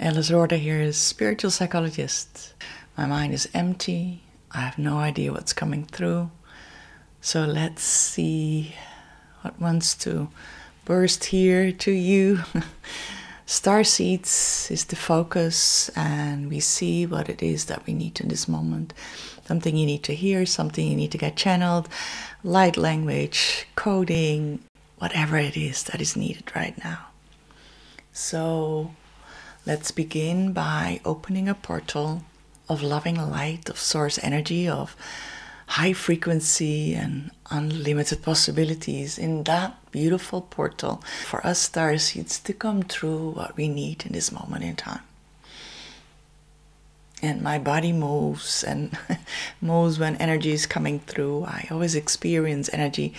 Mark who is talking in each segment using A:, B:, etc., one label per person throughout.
A: Alice Rorder here is spiritual psychologist. My mind is empty. I have no idea what's coming through. So let's see what wants to burst here to you. Starseeds is the focus, and we see what it is that we need in this moment. Something you need to hear, something you need to get channeled, light language, coding, whatever it is that is needed right now. So let's begin by opening a portal of loving light, of source energy, of high frequency and unlimited possibilities in that beautiful portal for us starseeds to come through what we need in this moment in time. And my body moves and moves when energy is coming through. I always experience energy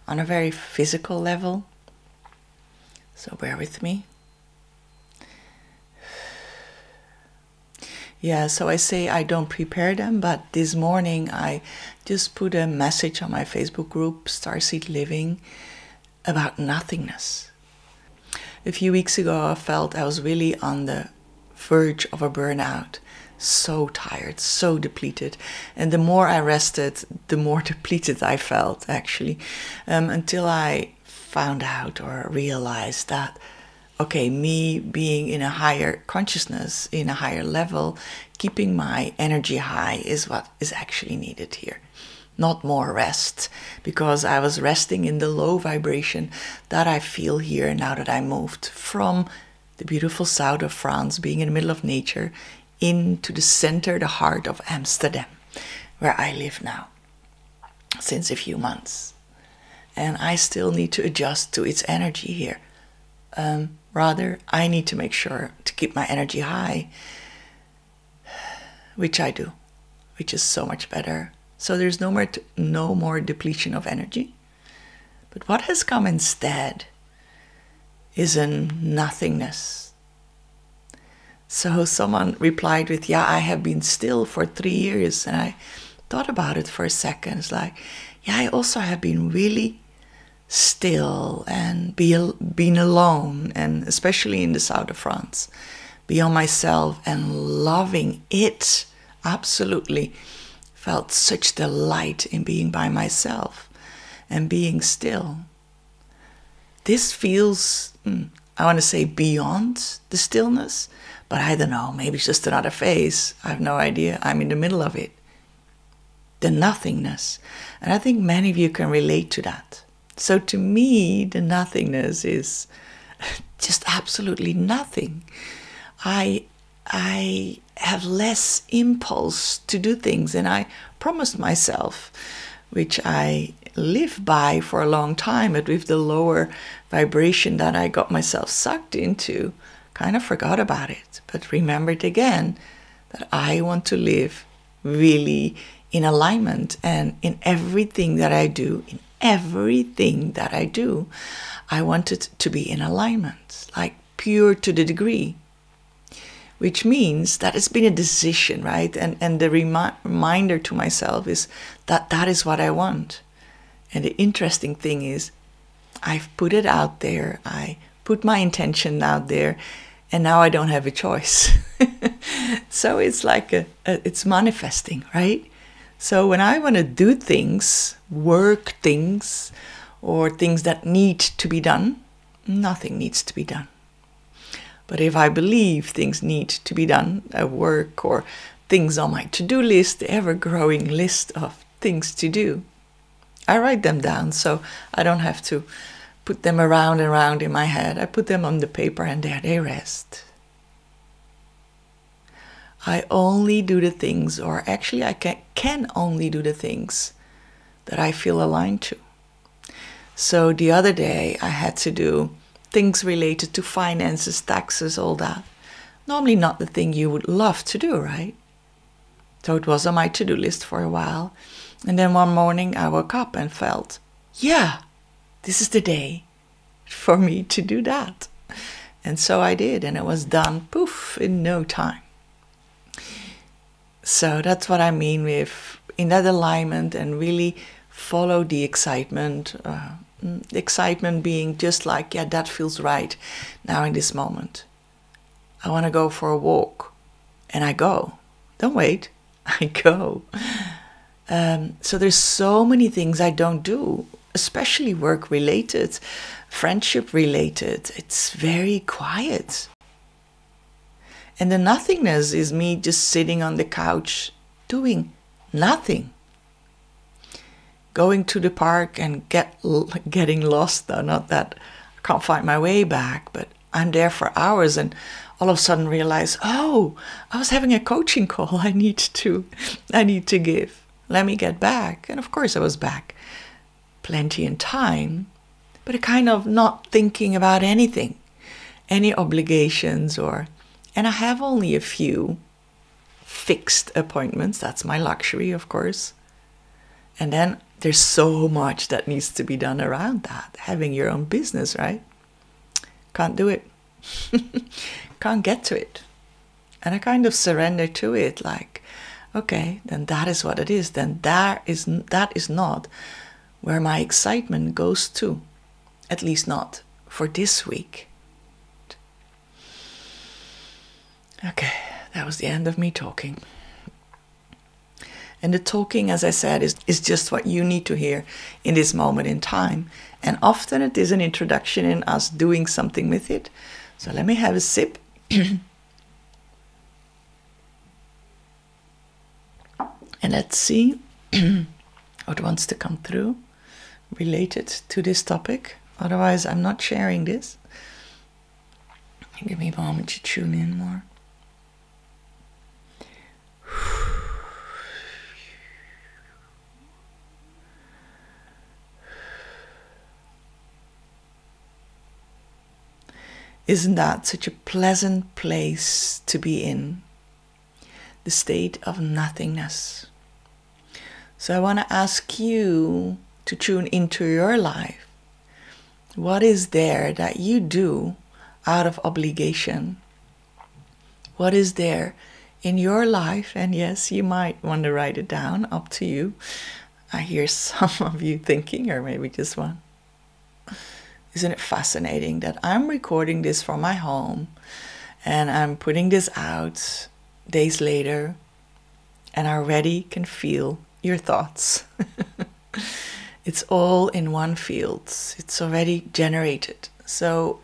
A: on a very physical level. So bear with me. Yeah, so I say I don't prepare them, but this morning I just put a message on my Facebook group, Starseed Living, about nothingness. A few weeks ago I felt I was really on the verge of a burnout. So tired, so depleted. And the more I rested, the more depleted I felt, actually. Until I found out or realized that okay, me being in a higher consciousness, in a higher level, keeping my energy high is what is actually needed here. Not more rest, because I was resting in the low vibration that I feel here now that I moved from the beautiful south of France, being in the middle of nature, into the center, the heart of Amsterdam, where I live now, since a few months. And I still need to adjust to its energy here. Rather, I need to make sure to keep my energy high, which I do, which is so much better. So there's no more depletion of energy. But what has come instead is a nothingness. So someone replied with, yeah, I have been still for 3 years. And I thought about it for a second. It's like, yeah, I also have been really still and being alone, and especially in the south of France, be on myself and loving it. Absolutely felt such delight in being by myself and being still. This feels, I want to say beyond the stillness, but I don't know, maybe it's just another phase. I have no idea. I'm in the middle of it. The nothingness. And I think many of you can relate to that. So to me, the nothingness is just absolutely nothing. I have less impulse to do things, and I promised myself, which I live by for a long time, but with the lower vibration that I got myself sucked into, kind of forgot about it, but remembered again that I want to live really in alignment, and in everything that I do, I want it to be in alignment, like pure to the degree, which means that it's been a decision, right? And the reminder to myself is that that is what I want. And the interesting thing is, I've put it out there, I put my intention out there, and now I don't have a choice. So it's like it's manifesting, right? So when I want to do things, work things, or things that need to be done, nothing needs to be done. But if I believe things need to be done at work, or things on my to-do list, the ever-growing list of things to do, I write them down so I don't have to put them around and around in my head. I put them on the paper and there they rest. I only do the things, or actually I can only do the things that I feel aligned to. So the other day I had to do things related to finances, taxes, all that. Normally not the thing you would love to do, right? So it was on my to-do list for a while. And then one morning I woke up and felt, yeah, this is the day for me to do that. And so I did, and it was done, poof, in no time. So that's what I mean with in that alignment, and really follow the excitement. The excitement being just like, yeah, that feels right now in this moment. I want to go for a walk, and I go. Don't wait, I go. So there's so many things I don't do, especially work related, friendship related. It's very quiet. And the nothingness is me just sitting on the couch doing nothing. Going to the park and getting lost, though, not that I can't find my way back, but I'm there for hours and all of a sudden realize, oh, I was having a coaching call I need to give. Let me get back. And of course I was back plenty in time, but a kind of not thinking about anything, any obligations and I have only a few fixed appointments. That's my luxury, of course. And then there's so much that needs to be done around that. Having your own business, right? Can't do it. Can't get to it. And I kind of surrender to it, like, okay, then that is what it is. Then that is not where my excitement goes to. At least not for this week. Okay, that was the end of me talking. And the talking, as I said, is just what you need to hear in this moment in time. And often it is an introduction in us doing something with it. So let me have a sip. And let's see what wants to come through related to this topic. Otherwise, I'm not sharing this. Give me a moment to tune in more. Isn't that such a pleasant place to be in? The state of nothingness. So I want to ask you to tune into your life. What is there that you do out of obligation? What is there in your life? And yes, you might want to write it down, up to you. I hear some of you thinking, or maybe just one. Isn't it fascinating that I'm recording this from my home and I'm putting this out days later and I already can feel your thoughts. It's all in one field. It's already generated. So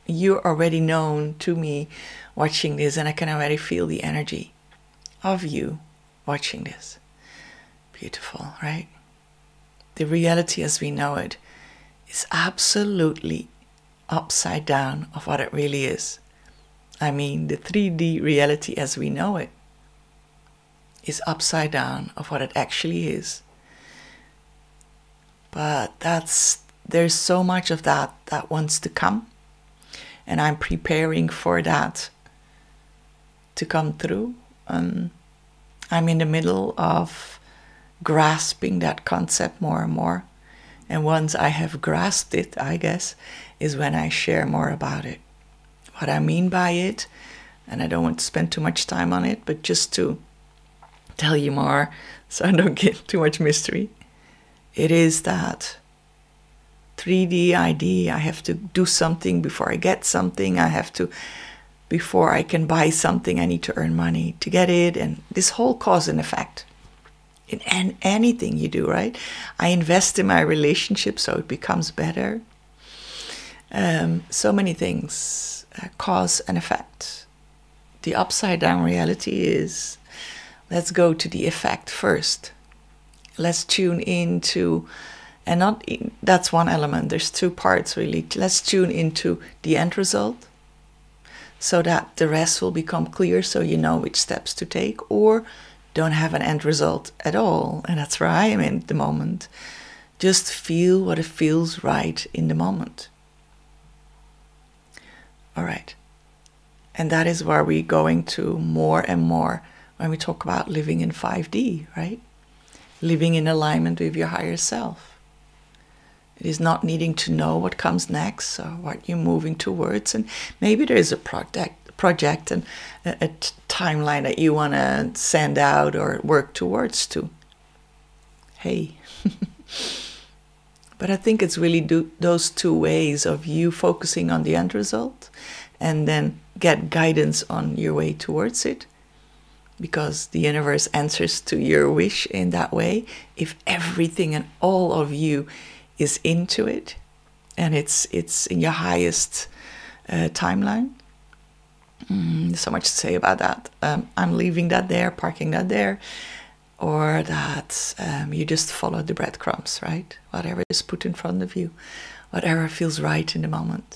A: you're already known to me watching this, and I can already feel the energy of you watching this. Beautiful, right? The reality as we know it is absolutely upside down of what it really is. I mean, the 3D reality as we know it is upside down of what it actually is. But there's so much of that wants to come, and I'm preparing for that to come through. I'm in the middle of grasping that concept more and more, and once I have grasped it, I guess, is when I share more about it. What I mean by it, and I don't want to spend too much time on it, but just to tell you more so I don't get too much mystery. It is that 3D idea. I have to do something before I get something. Before I can buy something, I need to earn money to get it. And this whole cause and effect in anything you do, right? I invest in my relationship so it becomes better. So many things, cause and effect. The upside down reality is, let's go to the effect first. Let's tune into, that's one element. There's two parts really. Let's tune into the end result so that the rest will become clear, so you know which steps to take, or don't have an end result at all. And that's where I am in the moment. Just feel what it feels right in the moment. All right. And that is where we're going to more and more when we talk about living in 5D, right? Living in alignment with your higher self. It is not needing to know what comes next or what you're moving towards. And maybe there is a project and a timeline that you want to send out or work towards too. Hey. But I think it's really those two ways of you focusing on the end result and then get guidance on your way towards it, because the universe answers to your wish in that way. If everything and all of you is into it, and it's in your highest timeline. So much to say about that. I'm leaving that there, parking that there, or that you just follow the breadcrumbs, right? Whatever is put in front of you, whatever feels right in the moment.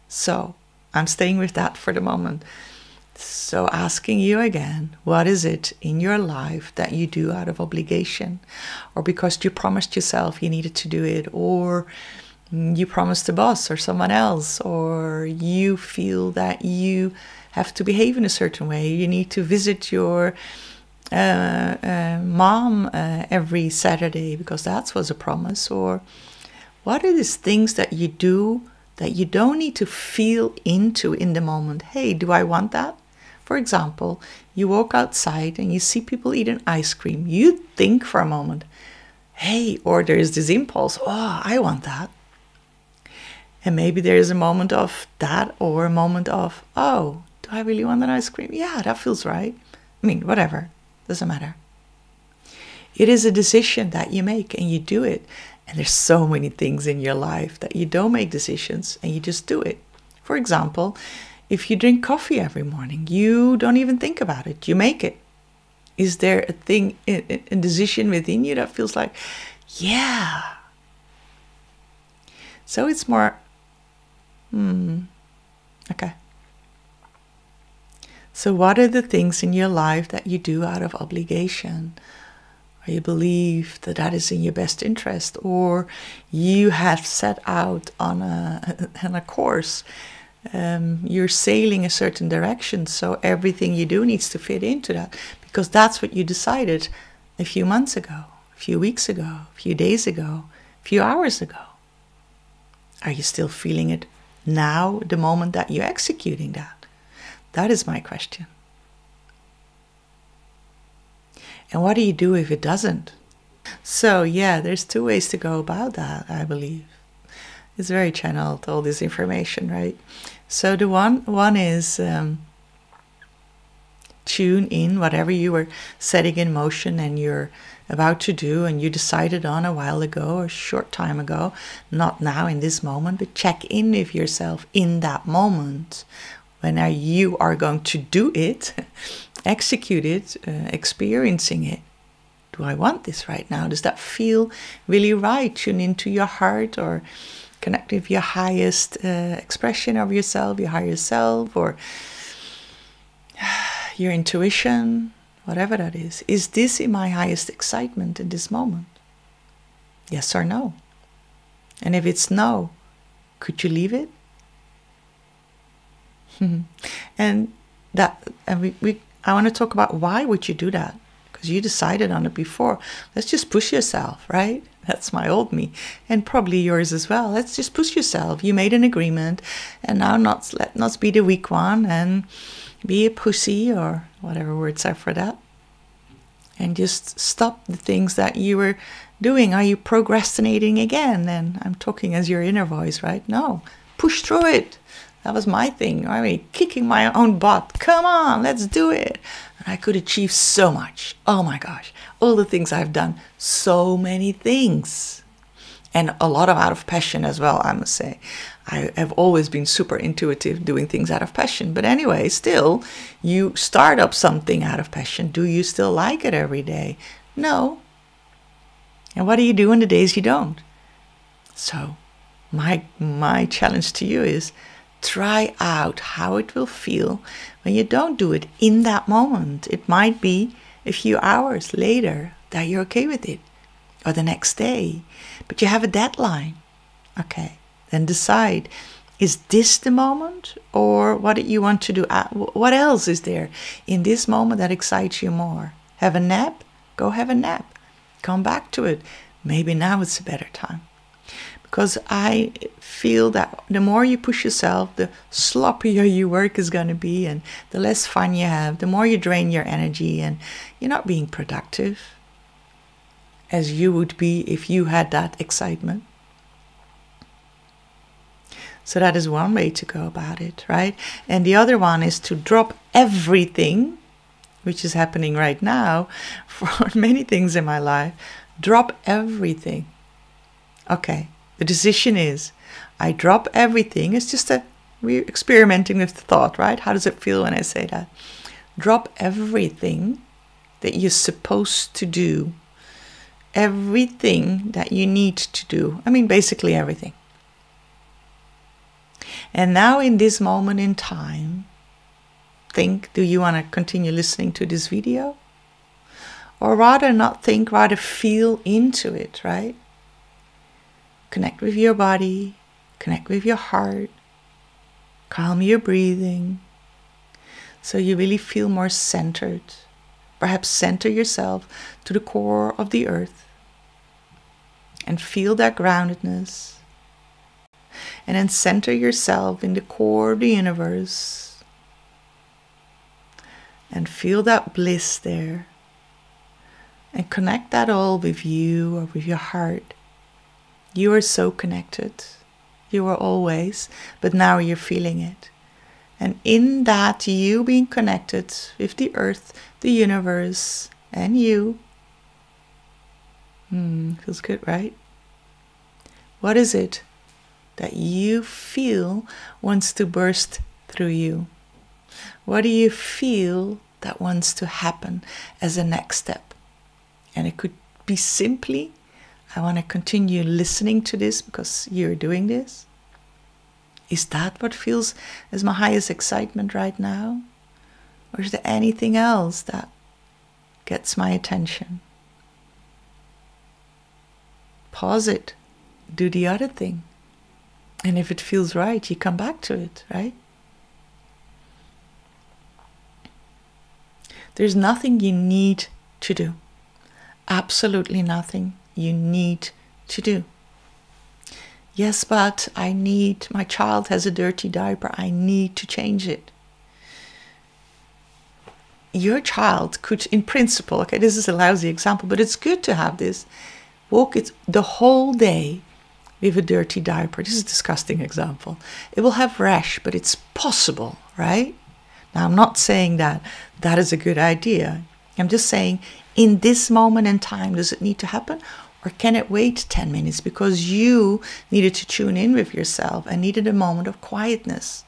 A: So I'm staying with that for the moment. So asking you again, what is it in your life that you do out of obligation, or because you promised yourself you needed to do it, or you promised the boss or someone else, or you feel that you have to behave in a certain way, you need to visit your mom every Saturday because that was a promise, or what are these things that you do that you don't need to feel into in the moment? Hey, do I want that? For example, you walk outside and you see people eating ice cream. You think for a moment, hey, or there's this impulse, oh, I want that. And maybe there's a moment of that, or a moment of, oh, do I really want that ice cream? Yeah, that feels right. I mean, whatever, doesn't matter. It is a decision that you make and you do it. And there's so many things in your life that you don't make decisions and you just do it. For example, if you drink coffee every morning, you don't even think about it. You make it. Is there a thing, a decision within you that feels like, yeah. So it's more, okay. So what are the things in your life that you do out of obligation? Or you believe that that is in your best interest, or you have set out on a course. You're sailing a certain direction, so everything you do needs to fit into that, because that's what you decided a few months ago, a few weeks ago, a few days ago, a few hours ago. Are you still feeling it now, the moment that you're executing that? That is my question. And what do you do if it doesn't? So yeah, there's two ways to go about that, I believe. It's very channeled, all this information, right? So the one is tune in whatever you were setting in motion and you're about to do and you decided on a while ago or a short time ago, not now in this moment, but check in with yourself in that moment when you are going to do it, execute it, experiencing it. Do I want this right now? Does that feel really right? Tune into your heart, or connect with your highest expression of yourself, your higher self, or your intuition, whatever that is. Is this in my highest excitement in this moment? Yes or no? And if it's no, could you leave it? And I want to talk about why would you do that? Because you decided on it before. Let's just push yourself, right? That's my old me, and probably yours as well. Let's just push yourself. You made an agreement, and now let not be the weak one and be a pussy, or whatever words are for that. And just stop the things that you were doing. Are you procrastinating again? And I'm talking as your inner voice, right? No, push through it. That was my thing. I mean, kicking my own butt. Come on, let's do it. And I could achieve so much. Oh my gosh. All the things I've done. So many things. And a lot of out of passion as well, I must say. I have always been super intuitive doing things out of passion. But anyway, still, you start up something out of passion. Do you still like it every day? No. And what do you do on the days you don't? So my challenge to you is, try out how it will feel when you don't do it in that moment. It might be a few hours later that you're okay with it, or the next day, but you have a deadline. Okay, then decide, is this the moment, or what do you want to do? What else is there in this moment that excites you more? Have a nap? Go have a nap. Come back to it. Maybe now it's a better time. Because I feel that the more you push yourself, the sloppier your work is going to be, and the less fun you have, the more you drain your energy, and you're not being productive as you would be if you had that excitement. So that is one way to go about it, right? And the other one is to drop everything, which is happening right now for many things in my life. Drop everything. Okay, the decision is I drop everything. It's just we're experimenting with the thought, right? How does it feel when I say that? Drop everything that you're supposed to do. Everything that you need to do. I mean, basically everything. And now in this moment in time, think, do you want to continue listening to this video? Or rather not think, rather feel into it, right? Connect with your body, connect with your heart, calm your breathing, so you really feel more centered. Perhaps center yourself to the core of the earth and feel that groundedness. And then center yourself in the core of the universe and feel that bliss there. And connect that all with you or with your heart. You are so connected. You were always, but now you're feeling it. And in that, you being connected with the earth, the universe, and you. Feels good, right? What is it that you feel wants to burst through you? What do you feel that wants to happen as a next step? And it could be simply, I want to continue listening to this because you're doing this. Is that what feels as my highest excitement right now? Or is there anything else that gets my attention? Pause it. Do the other thing. And if it feels right, you come back to it, right? There's nothing you need to do. Absolutely nothing you need to do. Yes, but my child has a dirty diaper. I need to change it. Your child could, in principle, okay, this is a lousy example, but it's good to have this. Walk it the whole day with a dirty diaper. This is a disgusting example. It will have rash, but it's possible, right? Now, I'm not saying that is a good idea. I'm just saying, in this moment in time, does it need to happen? Or can it wait 10 minutes because you needed to tune in with yourself and needed a moment of quietness?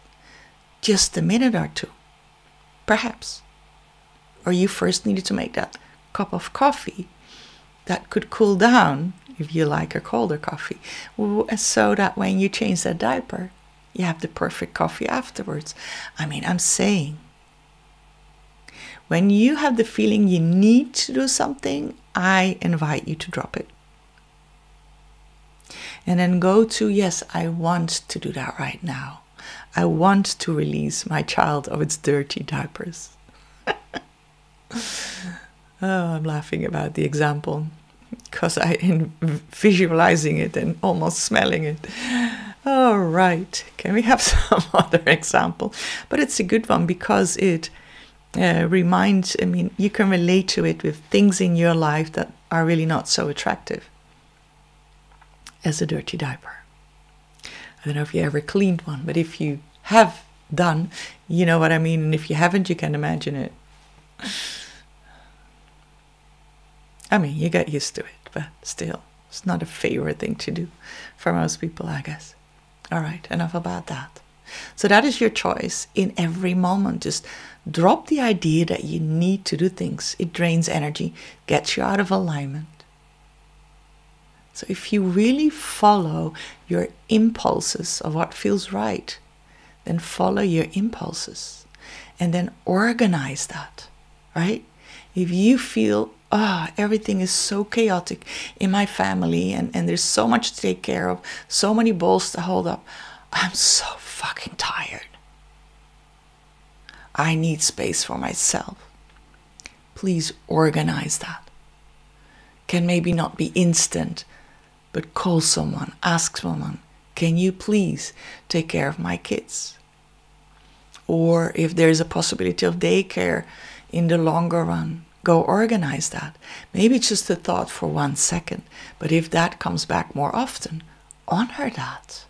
A: Just a minute or two, perhaps. Or you first needed to make that cup of coffee that could cool down if you like a colder coffee, so that when you change that diaper, you have the perfect coffee afterwards. I mean, I'm saying, when you have the feeling you need to do something, I invite you to drop it. And then go to, yes, I want to do that right now. I want to release my child of its dirty diapers. Oh, I'm laughing about the example because I'm visualizing it and almost smelling it. All right, can we have some other example? But it's a good one because it reminds, I mean, you can relate to it with things in your life that are really not so attractive as a dirty diaper. I don't know if you ever cleaned one, but if you have done, you know what I mean. And if you haven't, you can imagine it. I mean, you get used to it, but still, it's not a favorite thing to do for most people, I guess. All right, enough about that. So that is your choice in every moment. Just drop the idea that you need to do things. It drains energy, gets you out of alignment. So if you really follow your impulses of what feels right, then follow your impulses and then organize that, right? If you feel, everything is so chaotic in my family and there's so much to take care of, so many balls to hold up, I'm so fucking tired. I need space for myself. Please organize that. Can maybe not be instant, but call someone, ask someone, can you please take care of my kids? Or if there's a possibility of daycare in the longer run, go organize that. Maybe it's just a thought for 1 second, but if that comes back more often, honor that.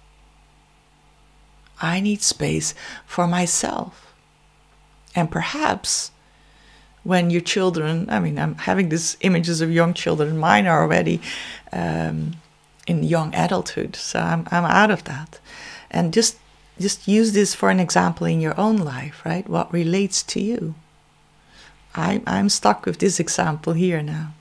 A: I need space for myself. And perhaps when your children, I mean, I'm having these images of young children, mine are already in young adulthood, so I'm out of that. And just use this for an example in your own life, right? What relates to you. I'm stuck with this example here now.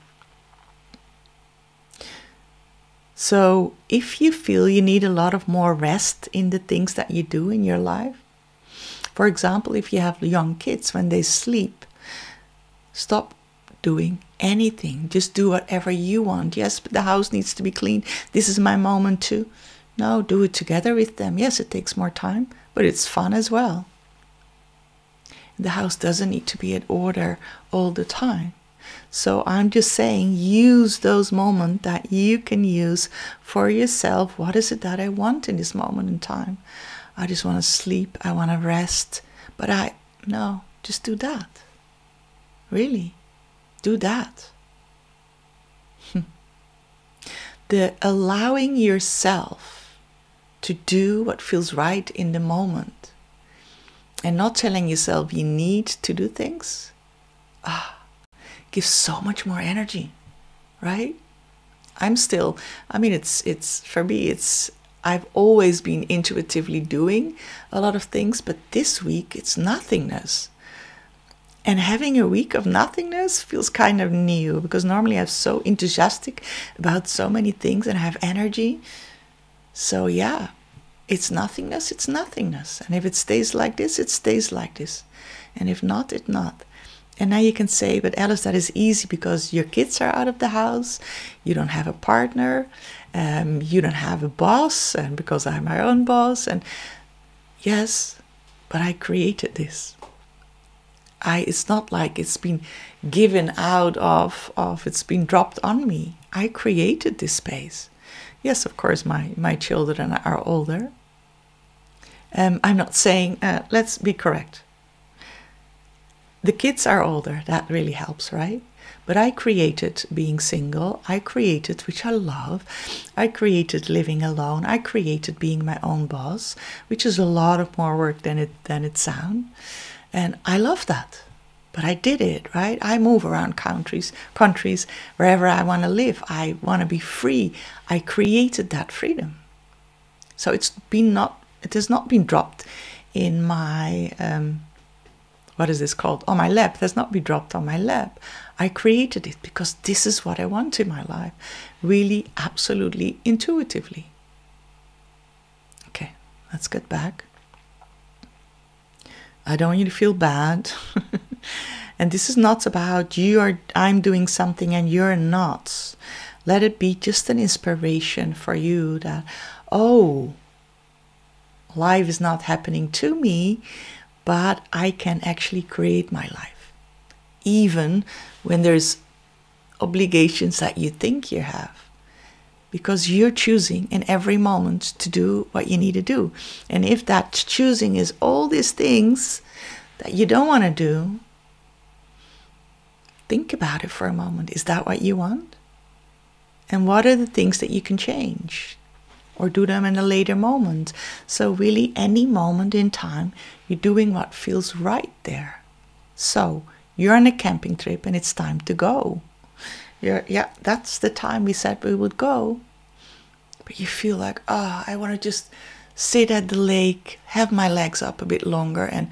A: So if you feel you need a lot of more rest in the things that you do in your life, for example, if you have young kids, when they sleep, stop doing anything. Just do whatever you want. Yes, but the house needs to be clean. This is my moment too. No, do it together with them. Yes, it takes more time, but it's fun as well. The house doesn't need to be in order all the time. So I'm just saying, use those moments that you can use for yourself. What is it that I want in this moment in time? I just want to sleep. I want to rest. But no, just do that. Really, do that. The allowing yourself to do what feels right in the moment and not telling yourself you need to do things, gives so much more energy, right? It's for me, I've always been intuitively doing a lot of things, but this week it's nothingness. And having a week of nothingness feels kind of new, because normally I'm so enthusiastic about so many things and I have energy. So yeah, it's nothingness, it's nothingness. And if it stays like this, it stays like this. And if not, it's not. And now you can say, but Alice, that is easy because your kids are out of the house, you don't have a partner, you don't have a boss, and because I'm my own boss. And yes, but I created this. It's not like it's been given out of it's been dropped on me. I created this space. Yes, of course, my children are older. I'm not saying, let's be correct. The kids are older, that really helps, right? But I created being single, I created, which I love, I created living alone, I created being my own boss, which is a lot of more work than it sounds. And I love that. But I did it, right? I move around countries, wherever I want to live. I want to be free. I created that freedom. So it has not been dropped in my, what is this called? On my lap. It has not been dropped on my lap. I created it because this is what I want in my life. Really, absolutely, intuitively. Okay, let's get back. I don't want you to feel bad. And this is not about you or I'm doing something and you're not. Let it be just an inspiration for you that, oh, life is not happening to me, but I can actually create my life. Even when there's obligations that you think you have. Because you're choosing in every moment to do what you need to do. And if that choosing is all these things that you don't want to do, think about it for a moment. Is that what you want? And what are the things that you can change? Or do them in a later moment? So really, any moment in time, you're doing what feels right there. So you're on a camping trip and it's time to go. Yeah, that's the time we said we would go. But you feel like, I want to just sit at the lake, have my legs up a bit longer and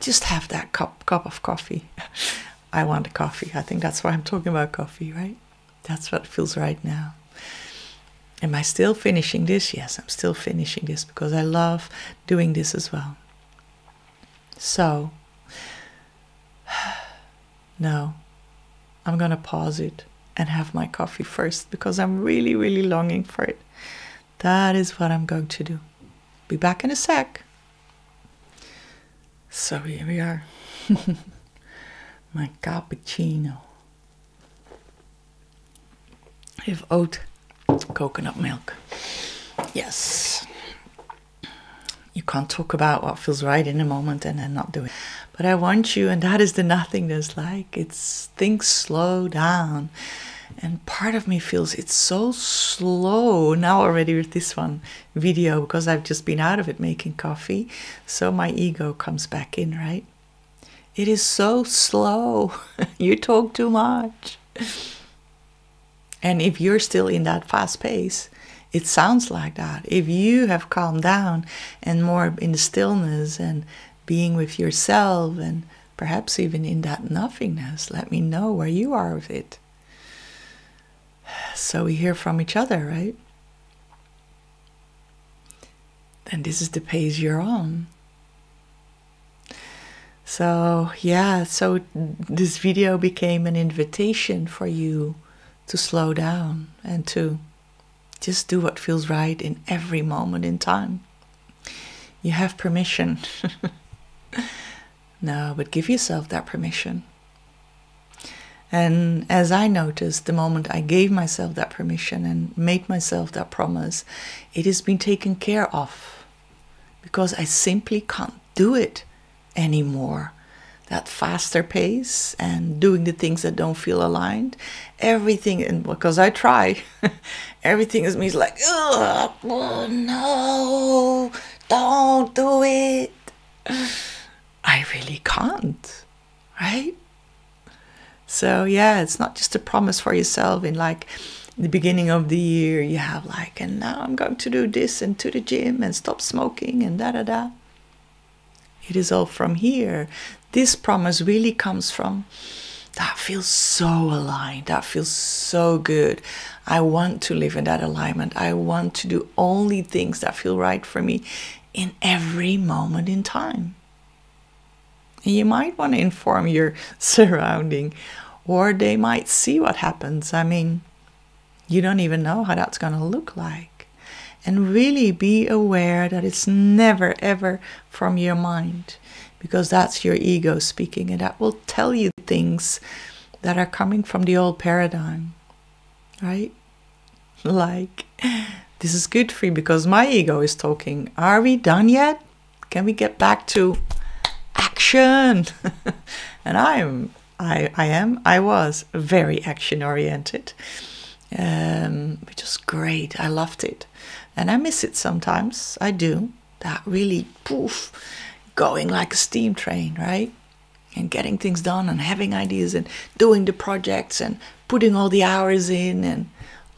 A: just have that cup of coffee. I want a coffee. I think that's why I'm talking about coffee, right? That's what feels right now. Am I still finishing this? Yes, I'm still finishing this because I love doing this as well. So, no, I'm going to pause it and have my coffee first because I'm really, really longing for it. That is what I'm going to do. Be back in a sec. So here we are. My cappuccino. I have oat coconut milk. Yes. You can't talk about what feels right in a moment and then not do it. But I want you, and that is the nothingness, like it's things slow down. And part of me feels it's so slow now already with this one video, because I've just been out of it making coffee. So my ego comes back in, right? It is so slow. You talk too much. And if you're still in that fast pace, it sounds like that. If you have calmed down and more in the stillness and being with yourself and perhaps even in that nothingness, let me know where you are with it. So we hear from each other, right? And this is the pace you're on. So yeah, so this video became an invitation for you to slow down and to just do what feels right in every moment in time. You have permission. No, but give yourself that permission. And as I noticed, the moment I gave myself that permission and made myself that promise, it has been taken care of. Because I simply can't do it anymore. That faster pace and doing the things that don't feel aligned, everything, and because I try, everything is me like, oh no, don't do it. I really can't, right? So yeah, it's not just a promise for yourself in like the beginning of the year, you have like, and now I'm going to do this and to the gym and stop smoking and da-da-da. It is all from here. This promise really comes from, that feels so aligned. That feels so good. I want to live in that alignment. I want to do only things that feel right for me in every moment in time. And you might want to inform your surrounding, or they might see what happens. I mean, you don't even know how that's going to look like. And really be aware that it's never, ever from your mind. Because that's your ego speaking, and that will tell you things that are coming from the old paradigm, right? Like, this is good for you because my ego is talking. Are we done yet? Can we get back to action? And I was very action oriented, which is great. I loved it, and I miss it sometimes. I do. That really poof. Going like a steam train, right? And getting things done and having ideas and doing the projects and putting all the hours in, and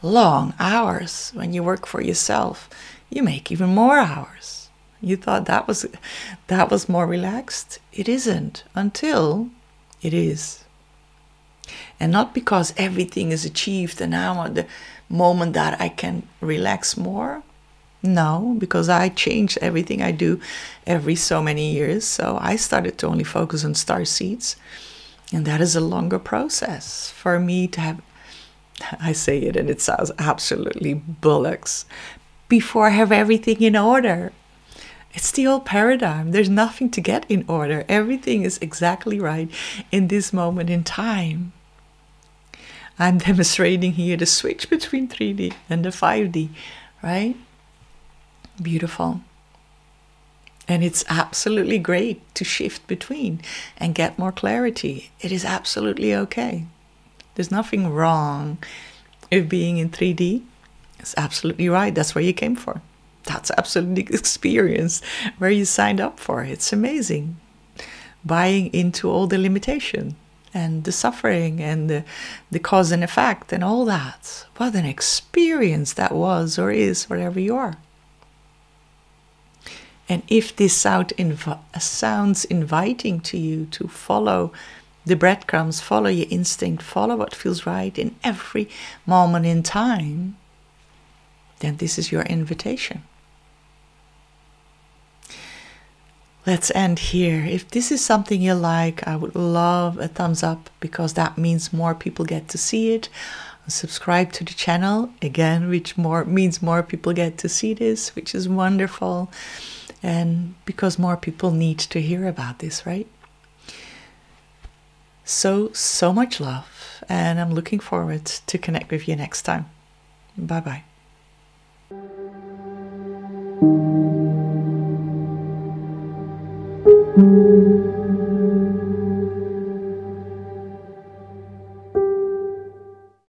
A: long hours. When you work for yourself, you make even more hours. You thought that was more relaxed. It isn't until it is. And not because everything is achieved and now at the moment that I can relax more. No, because I changed everything I do every so many years. So I started to only focus on starseeds. And that is a longer process for me to have, I say it and it sounds absolutely bollocks, before I have everything in order. It's the old paradigm. There's nothing to get in order. Everything is exactly right in this moment in time. I'm demonstrating here the switch between 3D and the 5D, right? Beautiful. And it's absolutely great to shift between and get more clarity. It is absolutely okay. There's nothing wrong with being in 3D. It's absolutely right. That's where you came for. That's absolutely the experience where you signed up for. It's amazing. Buying into all the limitation and the suffering and the cause and effect and all that. What an experience that was or is, wherever you are. And if this sounds inviting to you to follow the breadcrumbs, follow your instinct, follow what feels right in every moment in time, then this is your invitation. Let's end here. If this is something you like, I would love a thumbs up, because that means more people get to see it. Subscribe to the channel, again, which means more people get to see this, which is wonderful. And because more people need to hear about this, right? So much love. And I'm looking forward to connect with you next time. Bye-bye.